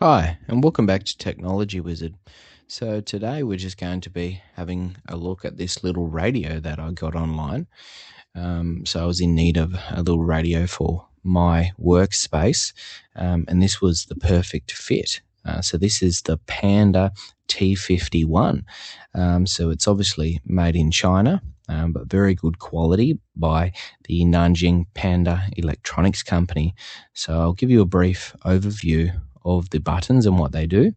Hi, and welcome back to Technology Wizard. So, today we're just going to be having a look at this little radio that I got online. So, I was in need of a little radio for my workspace, and this was the perfect fit. So, this is the Panda T-51. So, it's obviously made in China, but very good quality by the Nanjing Panda Electronics Company. So, I'll give you a brief overview of the buttons and what they do.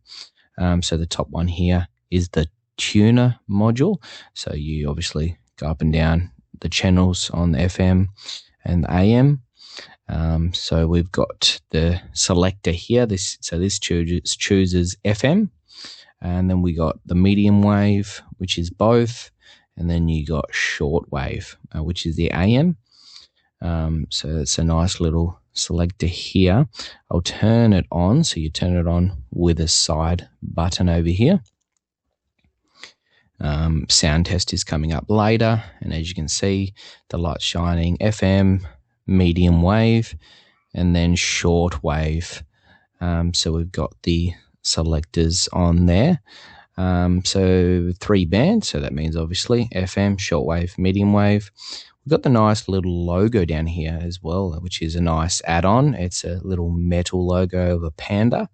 So the top one here is the tuner module. So you obviously go up and down the channels on the FM and the AM. So we've got the selector here. This chooses FM, and then we got the medium wave, which is both, and then you got short wave, which is the AM. So it's a nice little selector here. I'll turn it on. So you turn it on with a side button over here. Sound test is coming up later. And as you can see, the light's shining FM, medium wave, and then short wave. So we've got the selectors on there. So 3 bands. So that means obviously FM, shortwave, medium wave. We've got the nice little logo down here as well, which is a nice add-on. It's a little metal logo of a panda.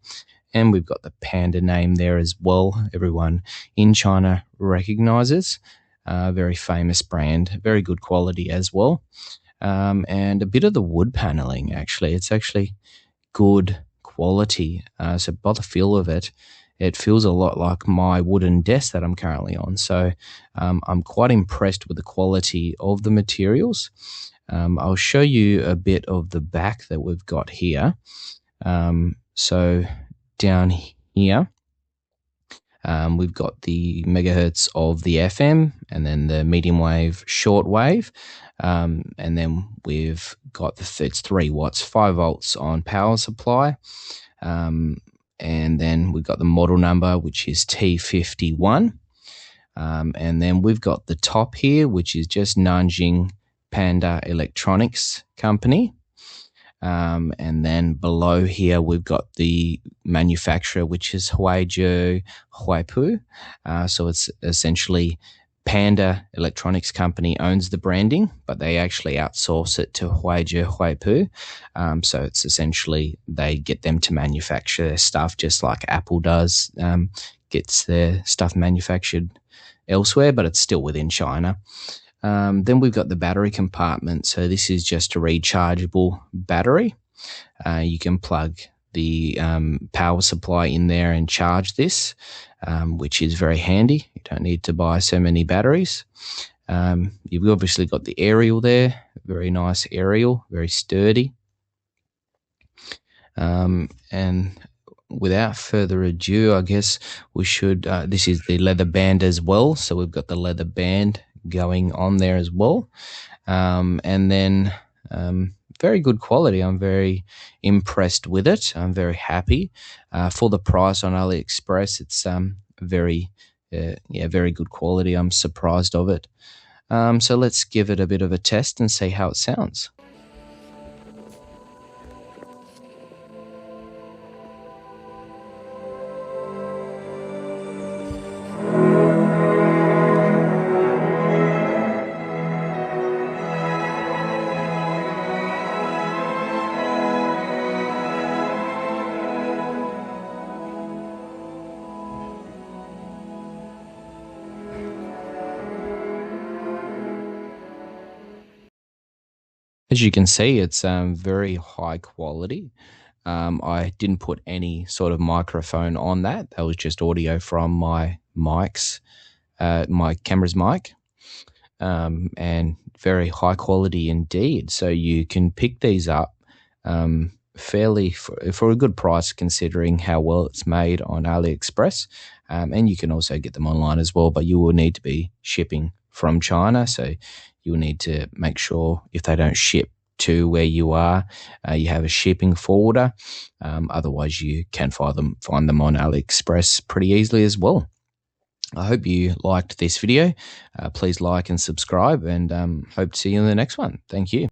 And we've got the Panda name there as well. Everyone in China recognizes. Very famous brand, very good quality as well. And a bit of the wood paneling, actually. It's actually good quality. So by the feel of it, it feels a lot like my wooden desk that I'm currently on. So I'm quite impressed with the quality of the materials. I'll show you a bit of the back that we've got here. So down here, we've got the megahertz of the FM, and then the medium wave, short wave. And then we've got it's 3 watts, 5 volts on power supply. And then we've got the model number, which is T-51. And then we've got the top here, which is just Nanjing Panda Electronics Company. And then below here, we've got the manufacturer, which is Huizhou Huaipu. So it's essentially Panda Electronics Company owns the branding, but they actually outsource it to Huizhou Huaipu. So it's essentially they get them to manufacture their stuff just like Apple does, gets their stuff manufactured elsewhere, but it's still within China. Then we've got the battery compartment. So this is just a rechargeable battery. You can plug the power supply in there and charge this, which is very handy. You don't need to buy so many batteries. You've obviously got the aerial there, very nice aerial, very sturdy. And without further ado, I guess we should, this is the leather band as well. So we've got the leather band going on there as well. And then very good quality. I'm very impressed with it. I'm very happy. For the price on AliExpress, it's very good quality. I'm surprised of it. So let's give it a bit of a test and see how it sounds. As you can see, it's very high quality. I didn't put any sort of microphone on that. That was just audio from my mics, my camera's mic, and very high quality indeed. So you can pick these up fairly for a good price, considering how well it's made on AliExpress. And you can also get them online as well, but you will need to be shipping from China. So you'll need to make sure if they don't ship to where you are, you have a shipping forwarder. Otherwise, you can find them on AliExpress pretty easily as well. I hope you liked this video. Please like and subscribe, and hope to see you in the next one. Thank you.